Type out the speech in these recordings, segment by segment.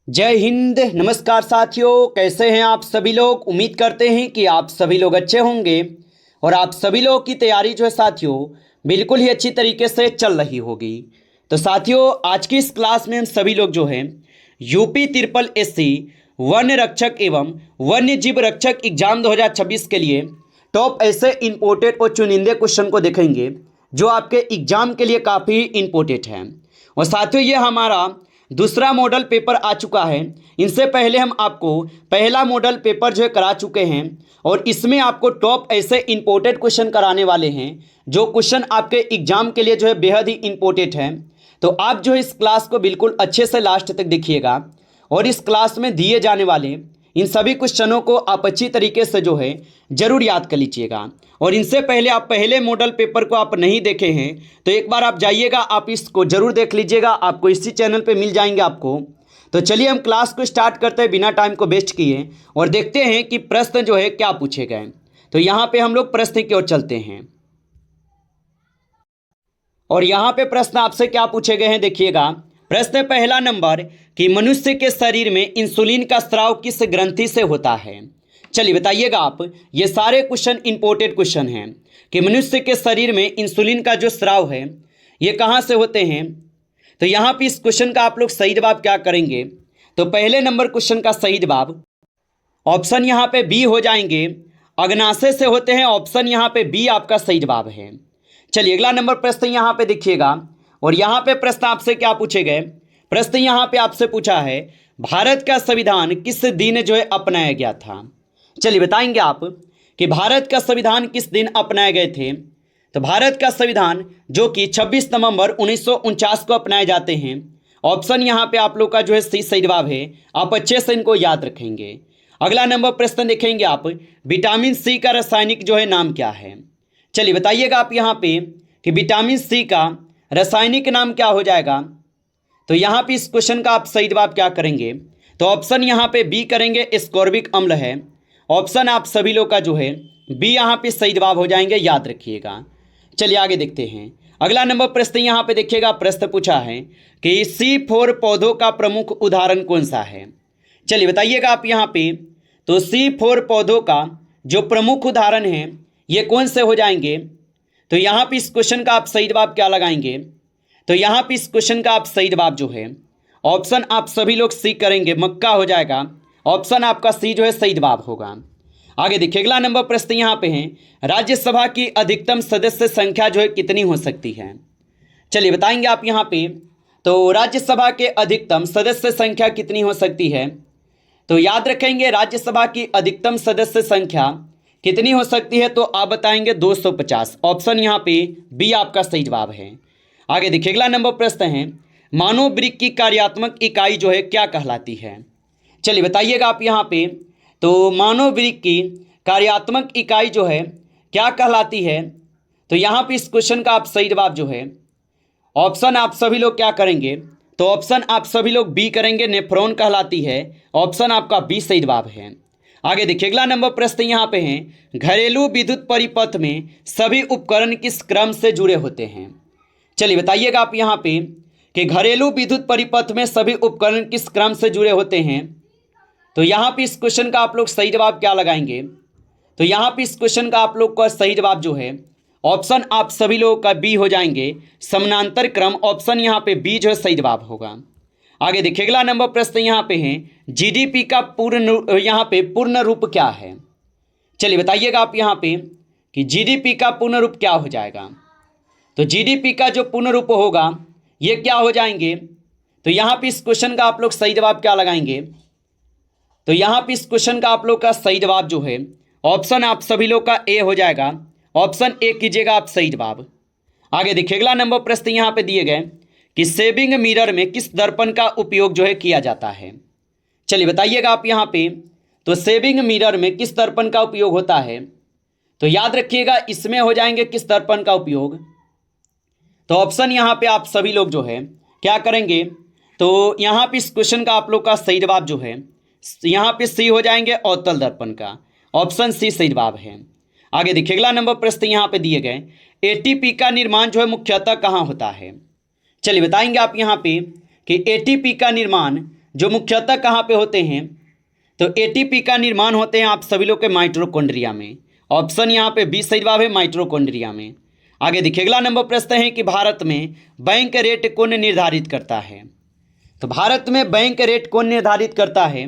जय हिंद। नमस्कार साथियों, कैसे हैं आप सभी लोग। उम्मीद करते हैं कि आप सभी लोग अच्छे होंगे और आप सभी लोगों की तैयारी जो है साथियों बिल्कुल ही अच्छी तरीके से चल रही होगी। तो साथियों, आज की इस क्लास में हम सभी लोग जो है यूपी ट्रिपल एससी वन्य रक्षक एवं वन्य जीव रक्षक एग्जाम 2026 के लिए टॉप ऐसे इंपोर्टेंट और चुनिंदे क्वेश्चन को देखेंगे जो आपके एग्जाम के लिए काफ़ी इंपॉर्टेंट है। और साथियों, ये हमारा दूसरा मॉडल पेपर आ चुका है। इनसे पहले हम आपको पहला मॉडल पेपर जो है करा चुके हैं और इसमें आपको टॉप ऐसे इंपॉर्टेंट क्वेश्चन कराने वाले हैं जो क्वेश्चन आपके एग्जाम के लिए जो है बेहद ही इंपॉर्टेंट है। तो आप जो है इस क्लास को बिल्कुल अच्छे से लास्ट तक देखिएगा और इस क्लास में दिए जाने वाले इन सभी क्वेश्चनों को आप अच्छी तरीके से जो है ज़रूर याद कर लीजिएगा। और इनसे पहले आप पहले मॉडल पेपर को आप नहीं देखे हैं तो एक बार आप जाइएगा, आप इसको ज़रूर देख लीजिएगा, आपको इसी चैनल पे मिल जाएंगे आपको। तो चलिए हम क्लास को स्टार्ट करते हैं बिना टाइम को वेस्ट किए और देखते हैं कि प्रश्न जो है क्या पूछे गए। तो यहाँ पे हम लोग प्रश्न की ओर चलते हैं और यहाँ पे प्रश्न आपसे क्या पूछे गए हैं देखिएगा। प्रश्न पहला नंबर कि मनुष्य के शरीर में इंसुलिन का स्राव किस ग्रंथि से होता है। चलिए बताइएगा आप। ये सारे क्वेश्चन इंपॉर्टेंट क्वेश्चन हैं कि मनुष्य के शरीर में इंसुलिन का जो स्राव है ये कहाँ से होते हैं। तो यहाँ पे इस क्वेश्चन का आप लोग सही जवाब क्या करेंगे। तो पहले नंबर क्वेश्चन का सही जवाब ऑप्शन यहाँ पे बी हो जाएंगे, अग्नाशय से होते हैं। ऑप्शन यहाँ पे बी आपका सही जवाब है। चलिए अगला नंबर प्रश्न यहाँ पे देखिएगा और यहाँ पे प्रश्न आपसे क्या पूछे गए। प्रश्न यहाँ पे आपसे पूछा है भारत का संविधान किस दिन जो है अपनाया गया था। चलिए बताएंगे आप कि भारत का संविधान किस दिन अपनाए गए थे। तो भारत का संविधान जो कि 26 नवंबर 1949 को अपनाए जाते हैं। ऑप्शन यहाँ पे आप लोग का जो है सही जवाब है। आप अच्छे से इनको याद रखेंगे। अगला नंबर प्रश्न देखेंगे आप, विटामिन सी का रासायनिक जो है नाम क्या है। चलिए बताइएगा आप यहाँ पे कि विटामिन सी का रासायनिक नाम क्या हो जाएगा। तो यहाँ पे इस क्वेश्चन का आप सही जवाब क्या करेंगे। तो ऑप्शन यहाँ पे बी करेंगे, एस्कॉर्बिक अम्ल है। ऑप्शन आप सभी लोग का जो है बी यहाँ पे सही जवाब हो जाएंगे, याद रखिएगा। चलिए आगे देखते हैं। अगला नंबर प्रश्न यहाँ पे देखिएगा। प्रश्न पूछा है कि C4 पौधों का प्रमुख उदाहरण कौन सा है। चलिए बताइएगा आप यहाँ पे। तो C4 पौधों का जो प्रमुख उदाहरण है ये कौन से हो जाएंगे। तो यहाँ पे इस क्वेश्चन का आप सही जवाब क्या लगाएंगे। तो यहाँ पे इस क्वेश्चन का आप सही जवाब जो है ऑप्शन आप सभी लोग सी करेंगे, मक्का हो जाएगा। ऑप्शन आपका सी जो है सही जवाब होगा। आगे देखिए अगला नंबर प्रश्न यहाँ पे है, राज्यसभा की अधिकतम सदस्य संख्या जो है कितनी हो सकती है। चलिए बताएंगे आप यहाँ पे। तो राज्यसभा के अधिकतम सदस्य संख्या कितनी हो सकती है। तो याद रखेंगे राज्यसभा की अधिकतम सदस्य संख्या कितनी हो सकती है। तो आप बताएंगे 250। ऑप्शन यहाँ पे बी आपका सही जवाब है। आगे देखिए अगला नंबर प्रश्न है, मानव वृक्क की कार्यात्मक इकाई जो है क्या कहलाती है। चलिए बताइएगा आप यहाँ पे। तो मानव वृक्क की कार्यात्मक इकाई जो है क्या कहलाती है। तो यहाँ पे इस क्वेश्चन का आप सही जवाब जो है ऑप्शन आप सभी लोग क्या करेंगे। तो ऑप्शन आप सभी लोग बी करेंगे, नेफ्रॉन कहलाती है। ऑप्शन आपका बी सही जवाब है। आगे देखिए अगला नंबर प्रश्न यहाँ पे है, घरेलू विद्युत परिपथ में सभी उपकरण किस क्रम से जुड़े होते हैं। चलिए बताइएगा आप यहाँ पे कि घरेलू विद्युत परिपथ में सभी उपकरण किस क्रम से जुड़े होते हैं। तो यहाँ पे इस क्वेश्चन का आप लोग सही जवाब क्या लगाएंगे। तो यहाँ पे इस क्वेश्चन का आप लोग का सही जवाब जो है ऑप्शन आप सभी लोगों का बी हो जाएंगे, समानांतर क्रम। ऑप्शन यहाँ पे बी जो है सही जवाब होगा। आगे देखिए अगला नंबर प्रश्न यहाँ पे है, जीडीपी का पूर्ण रूप क्या है। चलिए बताइएगा आप यहाँ पे कि जीडीपी का पूर्ण रूप क्या हो जाएगा। तो जीडीपी का जो पूर्ण रूप होगा ये क्या हो जाएंगे। तो यहाँ पे इस क्वेश्चन का आप लोग सही जवाब क्या लगाएंगे। तो यहाँ पे इस क्वेश्चन का आप लोग का सही जवाब जो है ऑप्शन आप सभी लोग का ए हो जाएगा। ऑप्शन ए कीजिएगा आप सही जवाब। आगे देखिए अगला नंबर प्रश्न यहाँ पे दिए गए कि सेविंग मिरर में किस दर्पण का उपयोग जो है किया जाता है। चलिए बताइएगा आप यहाँ पे। तो सेविंग मिरर में किस दर्पण का उपयोग होता है। तो याद रखिएगा इसमें हो जाएंगे किस दर्पण का उपयोग। तो ऑप्शन यहाँ पे आप सभी लोग जो है क्या करेंगे। तो यहाँ पे इस क्वेश्चन का आप लोग का सही जवाब जो है यहाँ पे सी हो जाएंगे, अवतल दर्पण का। ऑप्शन सी सही जवाब है। आगे देखिए अगला नंबर प्रश्न यहाँ पे दिए गए, एटीपी का निर्माण जो है मुख्यतः कहाँ होता है। चलिए बताएंगे आप यहाँ पे कि एटीपी का निर्माण जो मुख्यतः कहाँ पे होते हैं, तो एटीपी का निर्माण होते हैं आप सभी लोग के माइटोकॉन्ड्रिया में। ऑप्शन यहाँ पे बी सही जवाब है, माइटोकॉन्ड्रिया में। आगे देखिए अगला नंबर प्रश्न है कि भारत में बैंक रेट कौन निर्धारित करता है। तो भारत में बैंक रेट कौन निर्धारित करता है,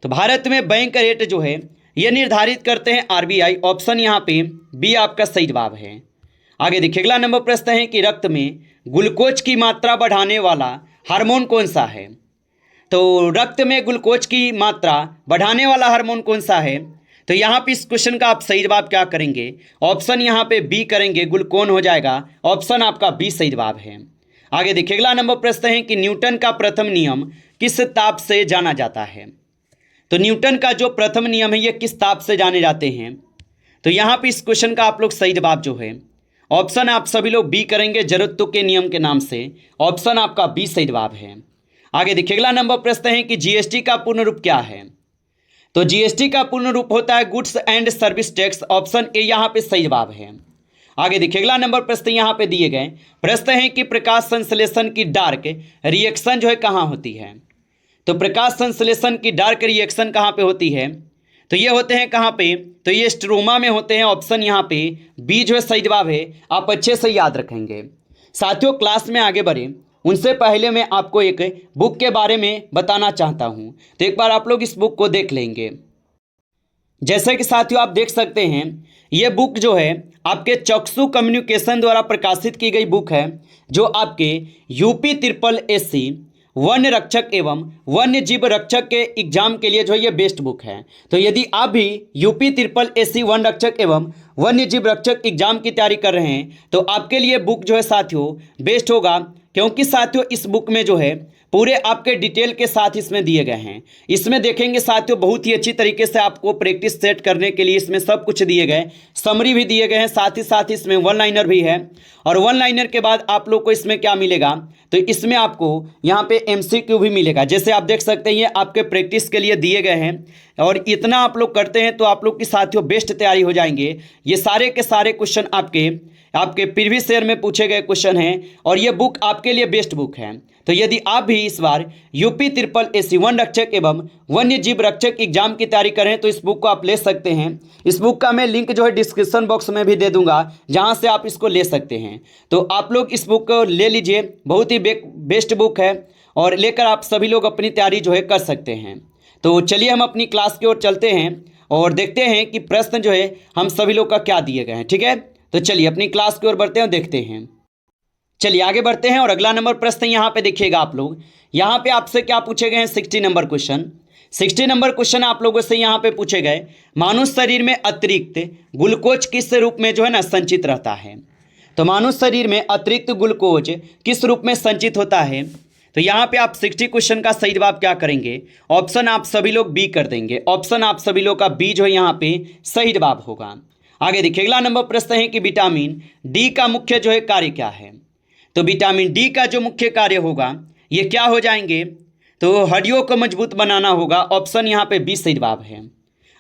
तो भारत में बैंक रेट जो है ये निर्धारित करते हैं आरबीआई। ऑप्शन यहाँ पे बी आपका सही जवाब है। आगे देखिए अगला नंबर प्रश्न है कि रक्त में ग्लूकोज की मात्रा बढ़ाने वाला हार्मोन कौन सा है। तो रक्त में ग्लूकोज की मात्रा बढ़ाने वाला हार्मोन कौन सा है, तो यहाँ पे इस क्वेश्चन का आप सही जवाब क्या करेंगे, ऑप्शन यहाँ पे बी करेंगे, ग्लूकोन हो जाएगा। ऑप्शन आपका बी सही जवाब है। आगे देखिए अगला नंबर प्रश्न है कि न्यूटन का प्रथम नियम किस ताप से जाना जाता है। तो न्यूटन का जो प्रथम नियम है ये किस ताप से जाने जाते हैं, तो यहाँ पे इस क्वेश्चन का आप लोग सही जवाब जो है ऑप्शन आप सभी लोग बी करेंगे, जरूरतों के नियम के नाम से। ऑप्शन आपका बी सही जवाब है। आगे देखिए अगला नंबर प्रश्न है कि जीएसटी का पूर्ण रूप क्या है। तो जीएसटी का पूर्ण रूप होता है goods and service tax. Option A यहाँ पे सही जवाब है। आगे देखिए अगला नंबर प्रश्न यहाँ पे दिए गए प्रश्न है कि प्रकाश संश्लेषण की डार्क रिएक्शन जो है कहाँ होती है। तो प्रकाश संश्लेषण की डार्क रिएक्शन कहाँ पे होती है, तो ये होते हैं कहाँ पे, तो ये स्ट्रोमा में होते हैं। ऑप्शन यहाँ पे बी जो है सही जवाब है। आप अच्छे से याद रखेंगे। साथियों क्लास में आगे बढ़े उनसे पहले मैं आपको एक बुक के बारे में बताना चाहता हूँ, तो एक बार आप लोग इस बुक को देख लेंगे। जैसे कि साथियों आप देख सकते हैं ये बुक जो है आपके चक्षु कम्युनिकेशन द्वारा प्रकाशित की गई बुक है, जो आपके यूपी SSSC वन्य रक्षक एवं वन्य जीव रक्षक के एग्जाम के लिए जो है ये बेस्ट बुक है। तो यदि आप भी यूपी SSSC वन रक्षक एवं वन्य जीव रक्षक एग्जाम की तैयारी कर रहे हैं तो आपके लिए बुक जो है साथियों बेस्ट होगा, क्योंकि साथियों इस बुक में जो है पूरे आपके डिटेल के साथ इसमें दिए गए हैं। इसमें देखेंगे साथियों बहुत ही अच्छी तरीके से आपको प्रैक्टिस सेट करने के लिए इसमें सब कुछ दिए गए, समरी भी दिए गए हैं, साथ ही साथ इसमें वन लाइनर भी है। और वन लाइनर के बाद आप लोग को इसमें क्या मिलेगा, तो इसमें आपको यहाँ पे MCQ भी मिलेगा। जैसे आप देख सकते हैं ये आपके प्रैक्टिस के लिए दिए गए हैं, और इतना आप लोग करते हैं तो आप लोग की साथियों बेस्ट तैयारी हो जाएंगे। ये सारे के सारे क्वेश्चन आपके प्रीवियस ईयर में पूछे गए क्वेश्चन हैं, और ये बुक आपके लिए बेस्ट बुक है। तो यदि आप भी इस बार यूपी SSSC वन रक्षक एवं वन्य जीव रक्षक एग्जाम की तैयारी करें तो इस बुक को आप ले सकते हैं। इस बुक का मैं लिंक जो है डिस्क्रिप्शन बॉक्स में भी दे दूंगा, जहां से आप इसको ले सकते हैं। तो आप लोग इस बुक को ले लीजिए, बहुत ही बेस्ट बुक है, और लेकर आप सभी लोग अपनी तैयारी जो है कर सकते हैं। तो चलिए हम अपनी क्लास की ओर चलते हैं और देखते हैं कि प्रश्न जो है हम सभी लोग का क्या दिए गए हैं। ठीक है, तो चलिए अपनी क्लास की ओर बढ़ते हैं और देखते हैं। चलिए आगे बढ़ते हैं और अगला नंबर प्रश्न यहाँ पे देखिएगा आप लोग। यहाँ पे आपसे क्या पूछे गए हैं, 60 नंबर क्वेश्चन। 60 नंबर क्वेश्चन आप लोगों से यहाँ पे पूछे गए मानव शरीर में अतिरिक्त ग्लूकोज किस रूप में जो है ना संचित रहता है। तो मानव शरीर में अतिरिक्त ग्लूकोज किस रूप में संचित होता है, तो यहाँ पे आप 60 क्वेश्चन का सही जवाब क्या करेंगे, ऑप्शन आप सभी लोग बी कर देंगे। ऑप्शन आप सभी लोग का बी जो है यहाँ पे सही जवाब होगा। आगे देखिए अगला नंबर प्रश्न है कि विटामिन डी का मुख्य जो है कार्य क्या है। तो विटामिन डी का जो मुख्य कार्य होगा ये क्या हो जाएंगे, तो हड्डियों को मजबूत बनाना होगा। ऑप्शन यहाँ पे बी सही जवाब है।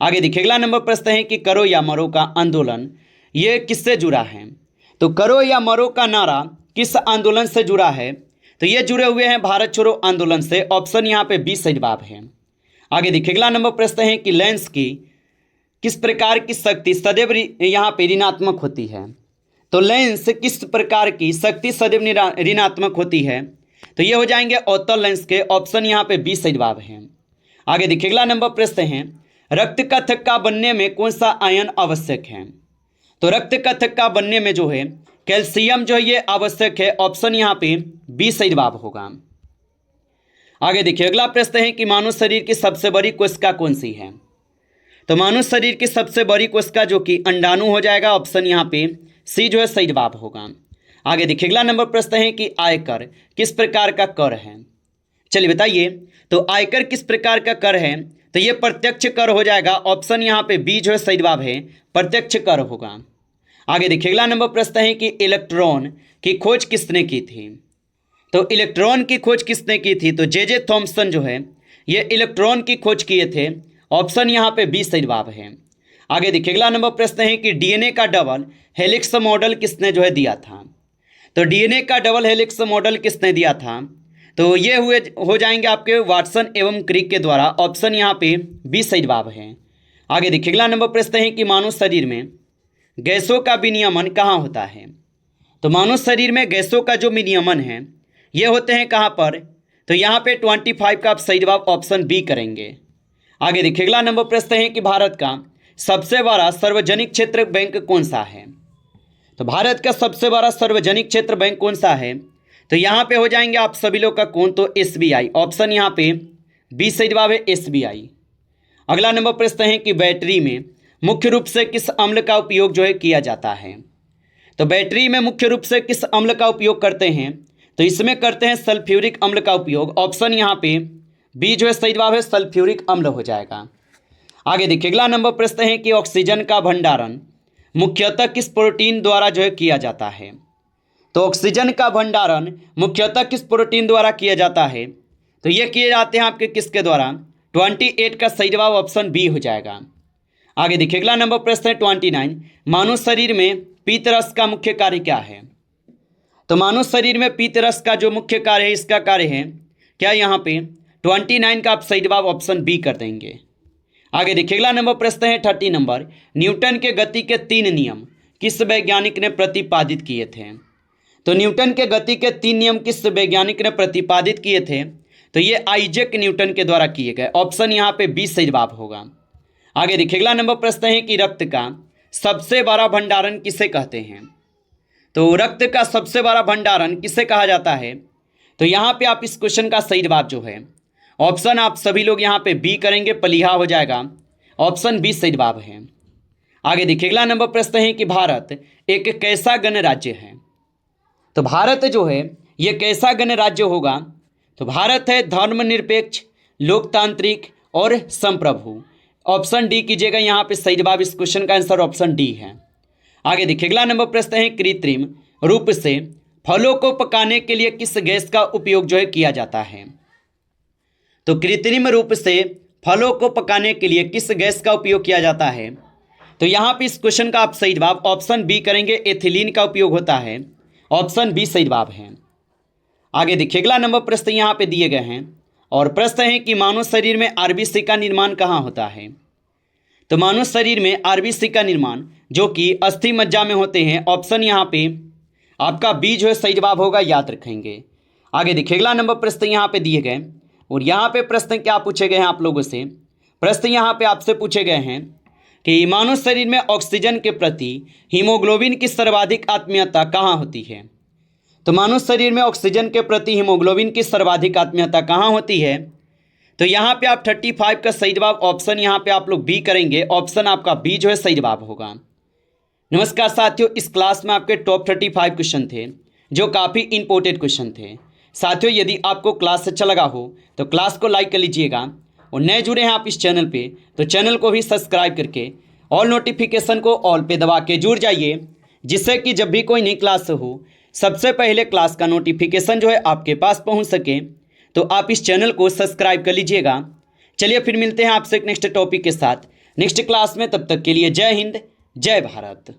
आगे देखिए अगला नंबर प्रश्न है कि करो या मरो का आंदोलन ये किससे जुड़ा है। तो करो या मरो का नारा किस आंदोलन से जुड़ा है, तो ये जुड़े हुए हैं भारत छोड़ो आंदोलन से। ऑप्शन यहाँ पे बी सही जवाब है। आगे देखिए अगला नंबर प्रश्न है कि लेंस की किस प्रकार की शक्ति सदैव यहाँ पे ऋणात्मक होती है। तो लेंस किस प्रकार की शक्ति सदैव ऋणात्मक होती है, तो ये हो जाएंगे अवतल लेंस के। ऑप्शन यहाँ पे बी सही जवाब है। आगे देखिए अगला नंबर प्रश्न है रक्त का थक्का बनने में कौन सा आयन आवश्यक है। तो रक्त का थक्का बनने में जो है कैल्शियम जो है ये आवश्यक है। ऑप्शन यहाँ पे बी सही जवाब होगा। आगे देखिए अगला प्रश्न है कि मानव शरीर की सबसे बड़ी कोशिका कौन सी है। तो मानव शरीर की सबसे बड़ी कोशिका जो कि अंडाणु हो जाएगा। ऑप्शन यहाँ पे सी जो है सही जवाब होगा। आगे देखिए अगला नंबर प्रश्न है कि आयकर किस प्रकार का कर है। चलिए बताइए, तो आयकर किस प्रकार का कर है, तो ये प्रत्यक्ष कर हो जाएगा। ऑप्शन यहाँ पे बी जो है सही जवाब है, प्रत्यक्ष कर होगा। आगे देखिए अगला नंबर प्रश्न है कि इलेक्ट्रॉन की खोज किसने की थी। तो इलेक्ट्रॉन की खोज किसने की थी, तो जे थॉम्सन जो है ये इलेक्ट्रॉन की खोज किए थे। ऑप्शन यहाँ पे बी सही जवाब है। आगे देखिए अगला नंबर प्रश्न है कि डीएनए का डबल हेलिक्स मॉडल किसने जो है दिया था। तो डीएनए का डबल हेलिक्स मॉडल किसने दिया था, तो ये हुए हो जाएंगे आपके वाटसन एवं क्रिक के द्वारा। ऑप्शन यहाँ पे बी सही जवाब है। आगे देखिए अगला नंबर प्रश्न है कि मानव शरीर में गैसों का विनियमन कहाँ होता है। तो मानव शरीर में गैसों का जो विनियमन है ये होते हैं कहाँ पर, तो यहाँ पे 25 का आप सही जवाब ऑप्शन बी करेंगे। आगे देखिए अगला नंबर प्रश्न है कि भारत का सबसे बड़ा सार्वजनिक क्षेत्र बैंक कौन सा है। तो भारत का सबसे बड़ा सार्वजनिक क्षेत्र बैंक कौन सा है, तो यहाँ पे हो जाएंगे आप सभी लोग का कौन, तो SBI। ऑप्शन यहाँ पे बी सही जवाब है SBI। अगला नंबर प्रश्न है कि बैटरी में मुख्य रूप से किस अम्ल का उपयोग जो है किया जाता है। तो बैटरी में मुख्य रूप से किस अम्ल का उपयोग करते हैं, तो इसमें करते हैं सल्फ्यूरिक अम्ल का उपयोग। ऑप्शन यहाँ पे बी जो है सही जवाब है सल्फ्यूरिक अम्ल हो जाएगा। आगे देखिए अगला नंबर प्रश्न है कि ऑक्सीजन का भंडारण मुख्यतः किस प्रोटीन द्वारा जो है किया जाता है। तो ऑक्सीजन का भंडारण मुख्यतः किस प्रोटीन द्वारा किया जाता है, तो ये किए जाते हैं आपके किसके द्वारा, 28 का सही जवाब ऑप्शन बी हो जाएगा। आगे देखिए अगला नंबर प्रश्न है 29, मानव शरीर में पीत रस का मुख्य कार्य क्या है। तो मानव शरीर में पीत रस का जो मुख्य कार्य है इसका कार्य है क्या, यहाँ पे 29 का आप सही जवाब ऑप्शन बी कर देंगे। आगे देखिए अगला नंबर प्रश्न है 30 नंबर, न्यूटन के गति के 3 नियम किस वैज्ञानिक ने प्रतिपादित किए थे। तो न्यूटन के गति के 3 नियम किस वैज्ञानिक ने प्रतिपादित किए थे, तो ये आइजैक न्यूटन के द्वारा किए गए। ऑप्शन यहाँ पे बी सही जवाब होगा। आगे देखिए अगला नंबर प्रश्न है कि रक्त का सबसे बड़ा भंडारण किसे कहते हैं। तो रक्त का सबसे बड़ा भंडारण किसे कहा जाता है, तो यहाँ पे आप इस क्वेश्चन का सही जवाब जो है ऑप्शन आप सभी लोग यहाँ पे बी करेंगे, पलीहा हो जाएगा। ऑप्शन बी सही जवाब है। आगे देखिए अगला नंबर प्रश्न है कि भारत एक कैसा गणराज्य है। तो भारत जो है ये कैसा गणराज्य होगा, तो भारत है धर्मनिरपेक्ष, लोकतांत्रिक और संप्रभु। ऑप्शन डी कीजिएगा, यहाँ पे सही जवाब इस क्वेश्चन का आंसर ऑप्शन डी है। आगे देखिए अगला नंबर प्रश्न है कृत्रिम रूप से फलों को पकाने के लिए किस गैस का उपयोग जो है किया जाता है। तो कृत्रिम रूप से फलों को पकाने के लिए किस गैस का उपयोग किया जाता है, तो यहाँ पे इस क्वेश्चन का आप सही जवाब ऑप्शन बी करेंगे, एथिलीन का उपयोग होता है। ऑप्शन बी सही जवाब है। आगे देखिए अगला नंबर प्रश्न यहाँ पे दिए गए हैं और प्रश्न है कि मानव शरीर में आरबीसी का निर्माण कहाँ होता है। तो मानव शरीर में आरबीसी का निर्माण जो कि अस्थि मज्जा में होते हैं। ऑप्शन यहाँ पे आपका बी जो है सही जवाब होगा, याद रखेंगे। आगे देखिए अगला नंबर प्रश्न यहाँ पे दिए गए और यहाँ पे प्रश्न क्या पूछे गए हैं आप लोगों से। प्रश्न यहाँ पे आपसे पूछे गए हैं कि मानव शरीर में ऑक्सीजन के प्रति हीमोग्लोबिन की सर्वाधिक आत्मीयता कहाँ होती है। तो मानव शरीर में ऑक्सीजन के प्रति हीमोग्लोबिन की सर्वाधिक आत्मीयता कहाँ होती है, तो यहाँ पे आप 35 का सही जवाब ऑप्शन यहाँ पे आप लोग बी करेंगे। ऑप्शन आपका बी जो है सही जवाब होगा। नमस्कार साथियों, इस क्लास में आपके टॉप 35 क्वेश्चन थे जो काफ़ी इंपॉर्टेंट क्वेश्चन थे। साथियों यदि आपको क्लास अच्छा लगा हो तो क्लास को लाइक कर लीजिएगा और नए जुड़े हैं आप इस चैनल पे तो चैनल को भी सब्सक्राइब करके ऑल नोटिफिकेशन को ऑल पे दबा के जुड़ जाइए, जिससे कि जब भी कोई नई क्लास हो सबसे पहले क्लास का नोटिफिकेशन जो है आपके पास पहुंच सके। तो आप इस चैनल को सब्सक्राइब कर लीजिएगा। चलिए फिर मिलते हैं आपसे एक नेक्स्ट टॉपिक के साथ नेक्स्ट क्लास में। तब तक के लिए जय हिंद, जय भारत।